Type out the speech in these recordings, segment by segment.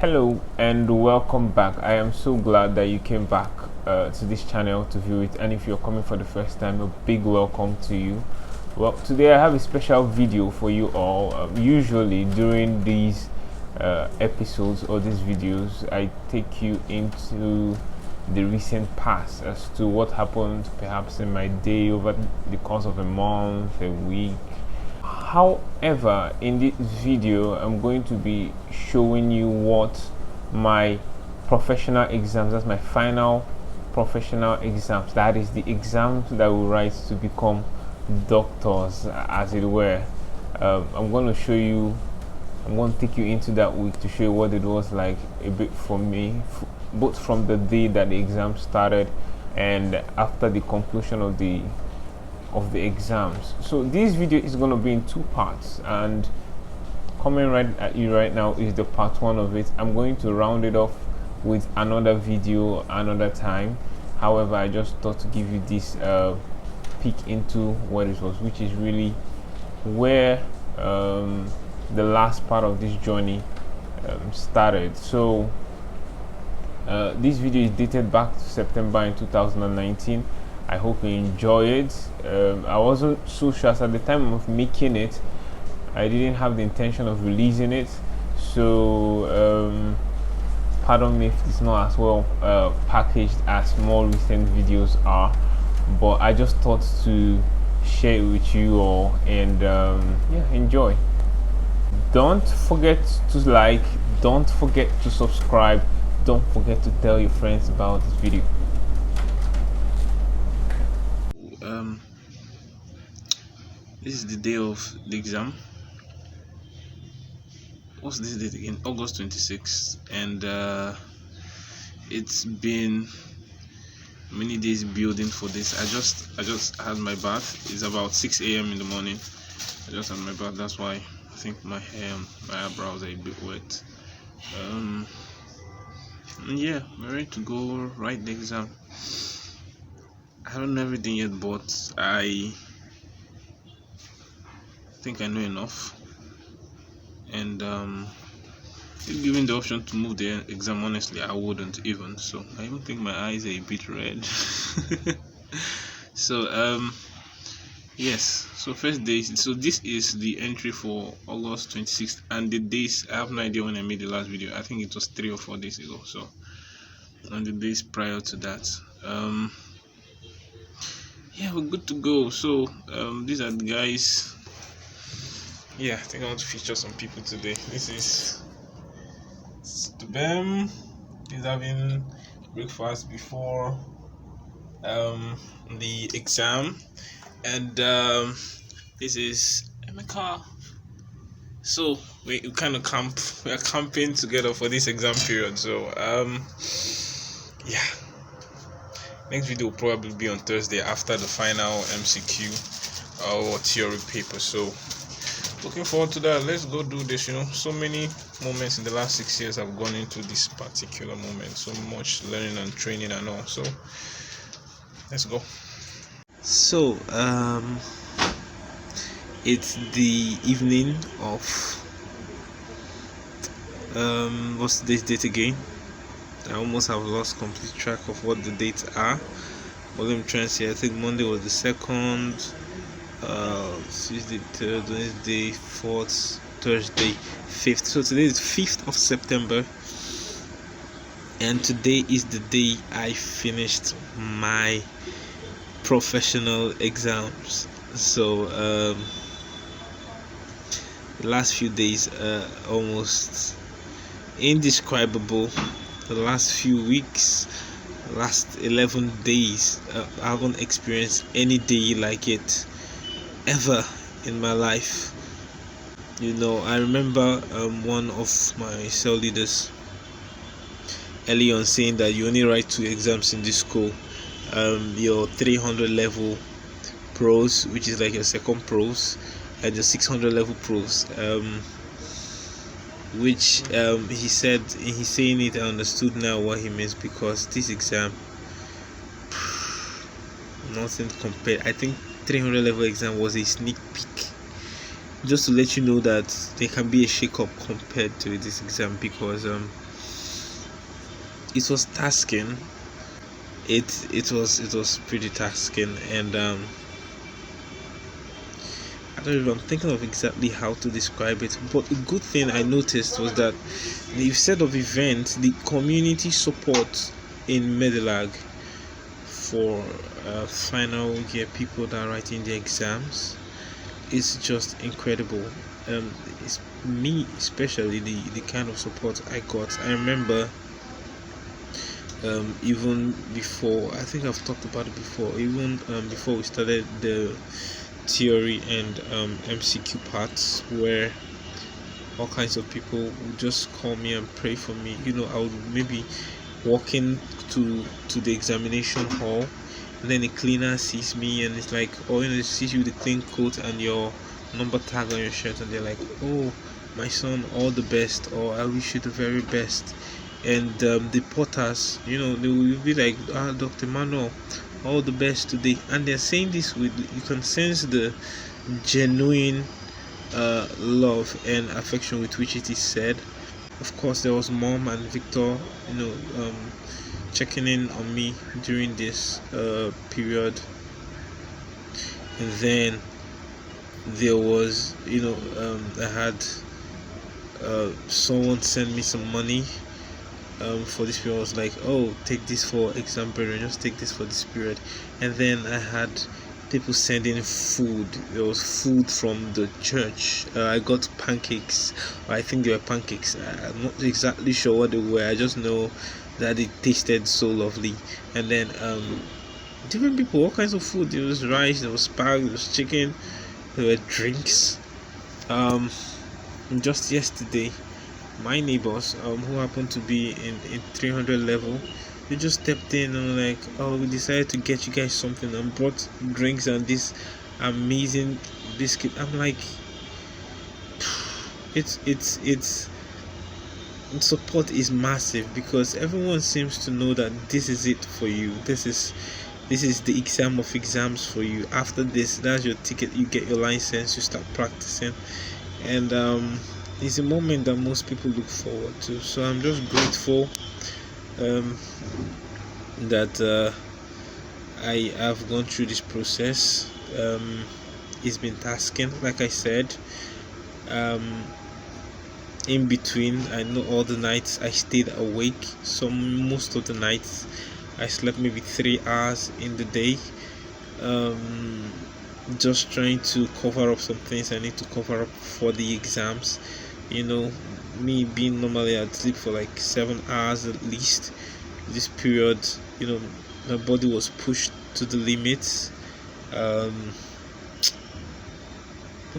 Hello and welcome back. I am so glad that you came back to this channel to view it, and if you're coming for the first time, a big welcome to you. Well, today I have a special video for you all. Usually during these episodes or these videos, I take you into the recent past as to what happened perhaps in my day over the course of a month, a week. However, in this video I'm going to be showing you what my professional exams, that's my final professional exams, that is the exams that we write to become doctors, as it were. I'm going to show you, I'm going to take you into that week to show you what it was like a bit for me, both from the day that the exam started and after the conclusion of the exams. So this video is going to be in two parts, and coming right at you right now is the part one of it. I'm going to round it off with another video another time. However, I just thought to give you this peek into what it was, which is really where the last part of this journey started. So this video is dated back to September in 2019. I hope you enjoy it. I wasn't so sure at the time of making it. I didn't have the intention of releasing it, so pardon me if it's not as well packaged as more recent videos are, but I just thought to share it with you all, and yeah, enjoy. Don't forget to like, don't forget to subscribe, don't forget to tell your friends about this video. This is the day of the exam. What's this date again? August 26th, and it's been many days building for this. I just had my bath. It's about 6 a.m. in the morning. I just had my bath. That's why I think my hair and my eyebrows are a bit wet. And yeah, we're ready to go write the exam. I don't know everything yet, but I think I know enough, and if given the option to move the exam, honestly I wouldn't even. So I even think my eyes are a bit red. So yes, so first day, so this is the entry for August 26th, and the days, I have no idea when I made the last video. I think it was 3 or 4 days ago. So on the days prior to that, yeah, we're good to go. So these are the guys. Yeah, I think I want to feature some people today. This is Stubem. He's having breakfast before the exam, and this is Emeka. So we kind of camp. We are camping together for this exam period. So yeah. Next video will probably be on Thursday after the final MCQ or theory paper. So looking forward to that. Let's go do this. So many moments in the last 6 years have gone into this particular moment. So much learning and training and all. So let's go. So it's the evening of what's today's date again? I almost have lost complete track of what the dates are. But let me try and see. I think Monday was the 2nd, Tuesday 3rd, Wednesday 4th, Thursday 5th. So today is 5th of September, and today is the day I finished my professional exams. So the last few days are almost indescribable. The last few weeks, last 11 days, I haven't experienced any day like it ever in my life. I remember one of my cell leaders early on saying that you only write 2 exams in this school. Your 300 level pros, which is like your second pros, and your 600 level pros, which he said, he's saying it, I understood now what he means, because this exam, nothing compared. I think 300 level exam was a sneak peek, just to let you know that there can be a shake-up compared to this exam, because it was tasking. It was pretty tasking, and I don't know. I'm thinking of exactly how to describe it. But a good thing I noticed was that the set of events, the community support in Medilag for final year people that are writing the exams is just incredible. It's me especially the kind of support I got. I remember even before, I think I've talked about it before, even before we started the theory and MCQ parts, where all kinds of people would just call me and pray for me. I would maybe walk in to the examination hall, and then the cleaner sees me and it's like, oh, they see you with the clean coat and your number tag on your shirt, and they're like, oh, my son, all the best, or I wish you the very best. And the porters, they will be like, Dr. Manuel, all the best today. And they're saying this with, you can sense the genuine love and affection with which it is said. Of course, there was Mom and Victor, checking in on me during this period. And then there was, I had someone send me some money for this period. I was like, oh, take this for exam period, just take this for this period. And then I had people sending food. There was food from the church. I got pancakes. I think they were pancakes. I'm not exactly sure what they were. I just know that it tasted so lovely. And then different people, all kinds of food. There was rice, there was spag, there was chicken, there were drinks. Just yesterday, my neighbors who happened to be in 300 level, they just stepped in and were like, oh, we decided to get you guys something, and brought drinks and this amazing biscuit. I'm like, it's support is massive, because everyone seems to know that this is it for you. This is the exam of exams for you. After this, that's your ticket. You get your license, you start practicing, and it's a moment that most people look forward to. So I'm just grateful that I have gone through this process. It's been tasking, like I said. In between, I know all the nights I stayed awake. So most of the nights I slept maybe 3 hours in the day, just trying to cover up some things I need to cover up for the exams. Me being normally I'd sleep for like 7 hours at least. This period, my body was pushed to the limits.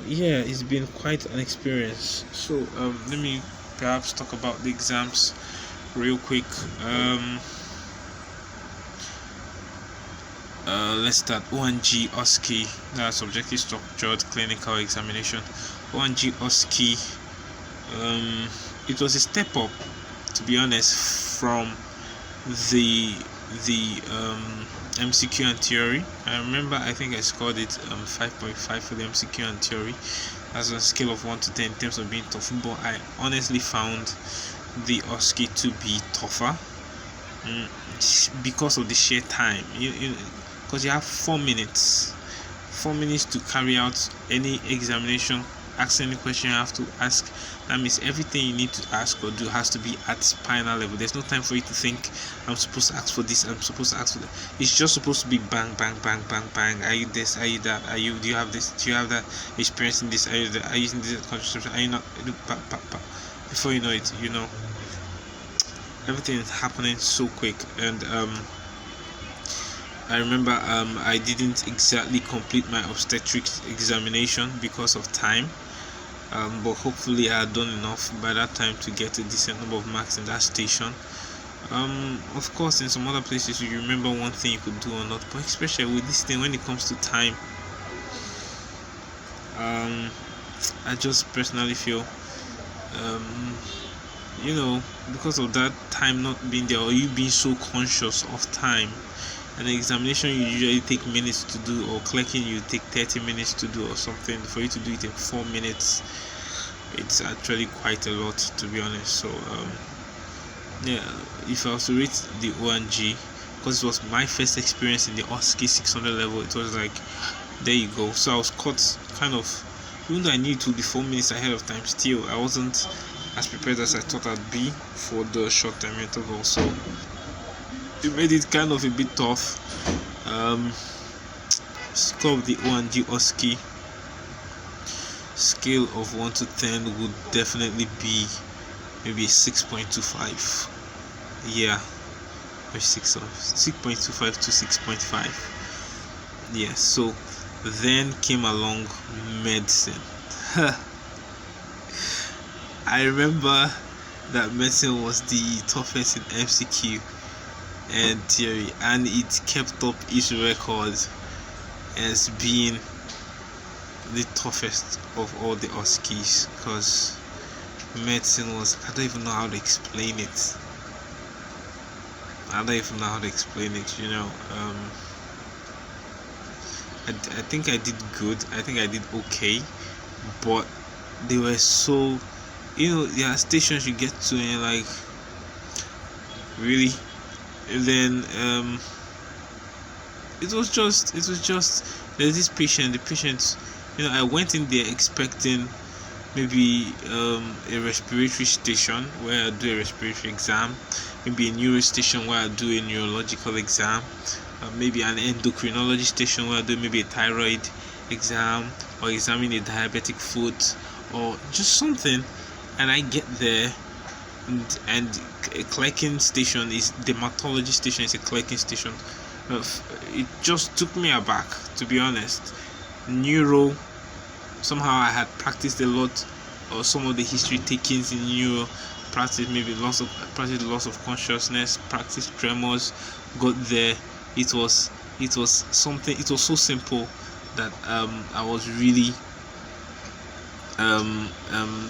Yeah, it's been quite an experience. So let me perhaps talk about the exams real quick. Let's start. O&G OSCE, that's Objective Structured Clinical Examination. O&G OSCE, it was a step up, to be honest, from the MCQ and theory. I remember, I think I scored it 5.5 for the MCQ and theory. That's on a scale of 1 to 10 in terms of being tough. But I honestly found the OSCE to be tougher because of the sheer time. Because you have 4 minutes to carry out any examination. Ask any question you have to ask. That means everything you need to ask or do has to be at spinal level. There's no time for you to think, I'm supposed to ask for this, I'm supposed to ask for that. It's just supposed to be bang, bang, bang, bang, bang. Are you this? Are you that? Do you have this? Do you have that? Experience in this? Are you using this contraception? Are you not? Before you know it, everything is happening so quick. And I remember I didn't exactly complete my obstetrics examination because of time. But hopefully I had done enough by that time to get a decent number of marks in that station. Of course, in some other places you remember one thing you could do or not, but especially with this thing, when it comes to time, I just personally feel because of that time not being there, or you being so conscious of time, and the examination you usually take minutes to do, or clerking you take 30 minutes to do or something, for you to do it in 4 minutes, it's actually quite a lot, to be honest. So yeah, if I was to rate the O&G, because it was my first experience in the OSCE 600 level, it was like, there you go. So I was caught kind of, even though I knew it would be 4 minutes ahead of time, still I wasn't as prepared as I thought I'd be for the short time interval. So it made it kind of a bit tough. Score of the O&G OSCE scale of 1 to 10 would definitely be maybe 6.25. Yeah, or 6.25 to 6.5. Yeah. So then came along medicine. I remember that medicine was the toughest in MCQ and theory, and it kept up its record as being the toughest of all the OSCEs, because medicine was, I don't even know how to explain it. You know. I think I did good. I think I did okay, but they were so, there are stations you get to and you're like, really? And then it was just there's this patient. The patient, I went in there expecting maybe a respiratory station where I do a respiratory exam, maybe a neuro station where I do a neurological exam, maybe an endocrinology station where I do maybe a thyroid exam or examine a diabetic foot or just something. And I get there, and a clerking station is dermatology station is a clerking station. It just took me aback, to be honest. Neuro, somehow I had practiced a lot, or some of the history takings in neuro, practiced loss of consciousness, practiced tremors. Got there, it was something. It was so simple that I was really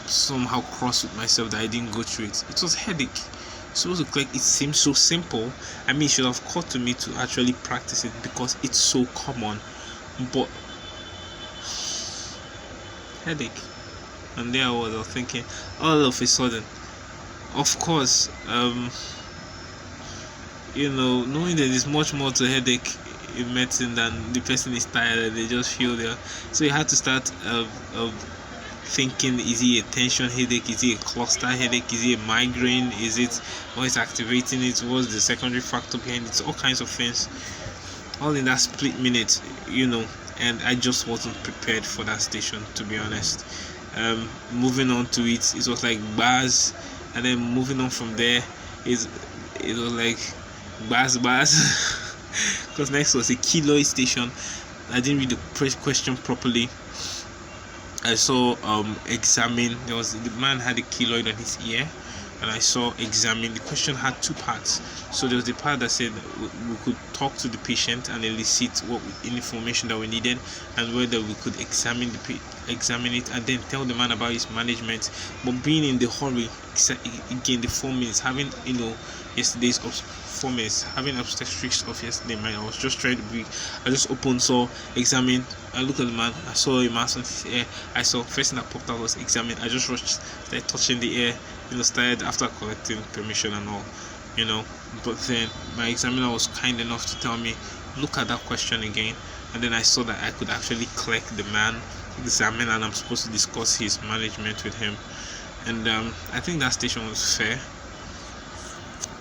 somehow cross with myself that I didn't go through it. It was headache. Supposed to click. It seems so simple. I mean, it should have occurred to me to actually practice it because it's so common, but headache. And there I was thinking, all of a sudden, of course, knowing that there's much more to headache in medicine than the person is tired and they just feel there. So you had to start thinking, is it a tension headache, is it a cluster headache, is it a migraine, is it what is activating it, what's the secondary factor behind it, all kinds of things, all in that split minute, and I just wasn't prepared for that station, to be honest. Moving on to it was like bars, and then moving on from there it was like bars because next was a keloid station. I didn't read the question properly. I saw examine. The man had a keloid on his ear, and I saw examine. The question had two parts. So there was the part that said we could talk to the patient and elicit what information that we needed, and whether we could examine it and then tell the man about his management. But being in the hurry, again the 4 minutes, having yesterday's 4 minutes, having obstetrics of yesterday, man, I was just trying to be. I just opened, saw examine. I looked at the man. I saw a mass on his ear. I saw first thing that popped out was examine. I just rushed, started touching the ear. Started after collecting permission and all, But then my examiner was kind enough to tell me, look at that question again. And then I saw that I could actually clerk the man, examine, and I'm supposed to discuss his management with him. And I think that station was fair.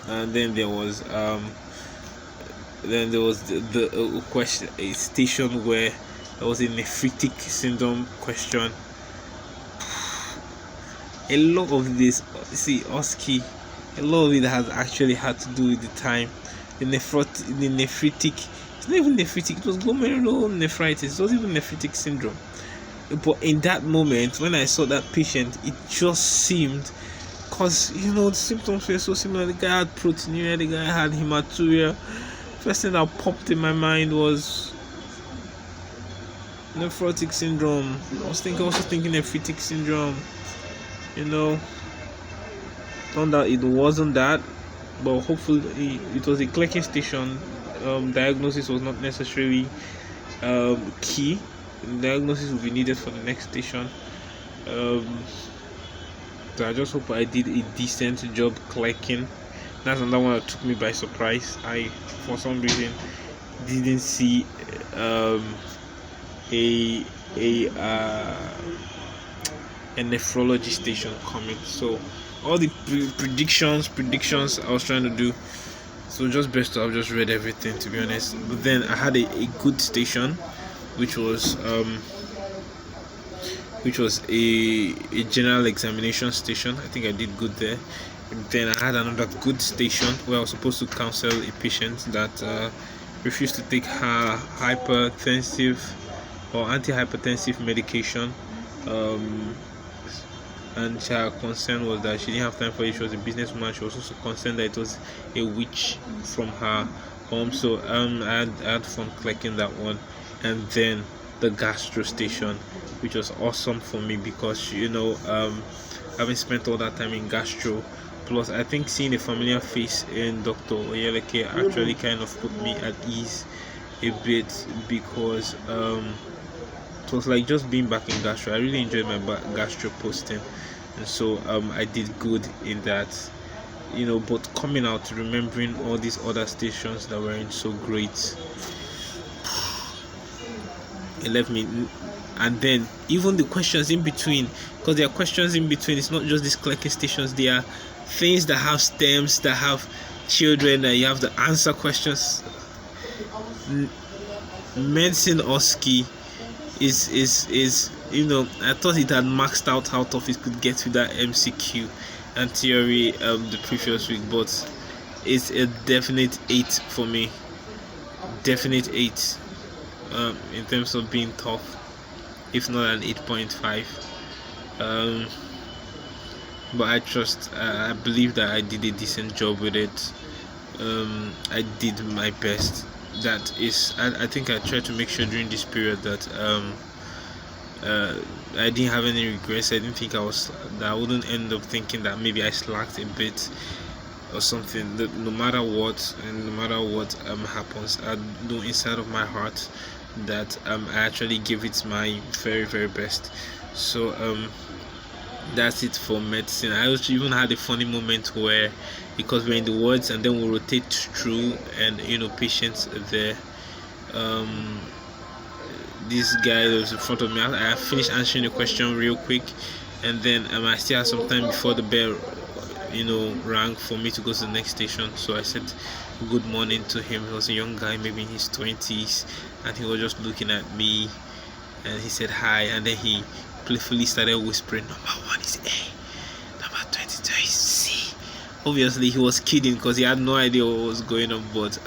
And then there was the question, a station where there was a nephritic syndrome question. A lot of this, OSCE, a lot of it has actually had to do with the time. The nephritic, it's not even nephritic, it was glomerulonephritis, it wasn't even nephritic syndrome. But in that moment, when I saw that patient, it just seemed, because the symptoms were so similar. The guy had proteinuria, the guy had hematuria. First thing that popped in my mind was nephrotic syndrome. I was also thinking nephritic syndrome. Found out it wasn't that, but hopefully it was a clerking station. Diagnosis was not necessarily key. Diagnosis will be needed for the next station. So I just hope I did a decent job clerking That's another one that took me by surprise. I, for some reason, didn't see a nephrology station coming. So all the predictions I was trying to do, so just best to have just read everything, to be honest. But then I had a good station, which was a general examination station. I think I did good there. And then I had another good station where I was supposed to counsel a patient that refused to take her hypertensive or antihypertensive medication, and her concern was that she didn't have time for it. She was a businesswoman. She was also concerned that it was a witch from her home. So I had fun clicking that one. And then the gastro station, which was awesome for me because having spent all that time in gastro, plus I think seeing a familiar face in Dr. Oyeleke actually kind of put me at ease a bit, because it was like just being back in gastro. I really enjoyed my gastro posting, and so I did good in that, but coming out, remembering all these other stations that weren't so great, it left me. And then even the questions in between, because there are questions in between, it's not just these clicking stations, there are things that have stems, that have children, that you have to answer questions. Medicine OSCE is I thought it had maxed out how tough it could get with that MCQ and theory the previous week, but it's a definite 8 for me. Definite 8 in terms of being tough, if not an 8.5. But I believe that I did a decent job with it. I did my best. That is, I think I tried to make sure during this period that I didn't have any regrets. I didn't think that I wouldn't end up thinking that maybe I slacked a bit or something. That no matter what happens, I know inside of my heart that I actually give it my very, very best. So that's it for medicine. I also even had a funny moment where, because we're in the wards and then we rotate through, and patients there, this guy that was in front of me, I finished answering the question real quick, and then I still had some time before the bell rang for me to go to the next station. So I said good morning to him. He was a young guy, maybe in his 20s, and he was just looking at me, and he said hi, and then he playfully started whispering, "Number 1 is A, number 22 is C." Obviously he was kidding because he had no idea what was going on, but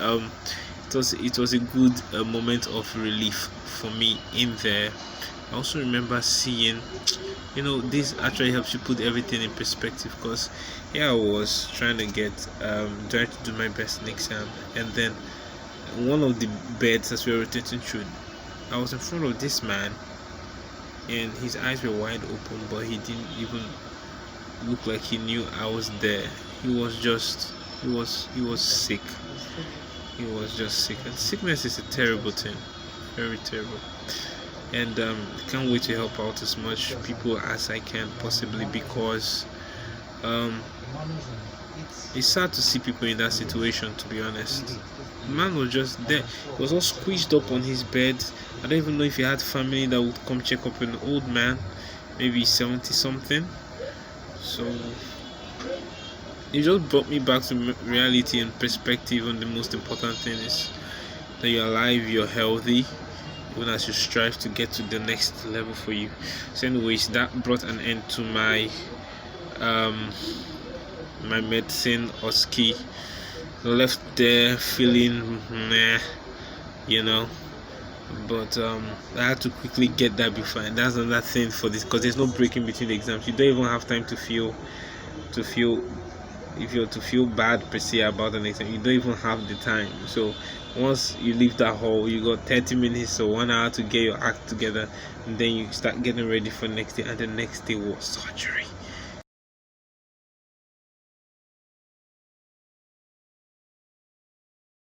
it was a good moment of relief for me in there. I also remember seeing, this actually helps you put everything in perspective, because I was trying to do my best in the exam, and then one of the beds as we were rotating through, I was in front of this man, and his eyes were wide open, but he didn't even look like he knew I was there. He was sick. He was just sick, and sickness is a terrible thing, very terrible. And can't wait to help out as much people as I can possibly, because it's sad to see people in that situation, to be honest. The man was just there. He was all squeezed up on his bed. I don't even know if he had family that would come check up an old man, maybe 70 something. So it just brought me back to reality and perspective, and the most important thing is that you're alive, you're healthy, even as you strive to get to the next level for you. So anyways, that brought an end to my my medicine OSCE. Left there feeling meh, but I had to quickly get that before, and that's another thing for this, because there's no break in between the exams. You don't even have time to feel if you're to feel bad per se about an exam. You don't even have the time. So once you leave that hall, you got 30 minutes or 1 hour to get your act together, and then you start getting ready for next day, and the next day was surgery.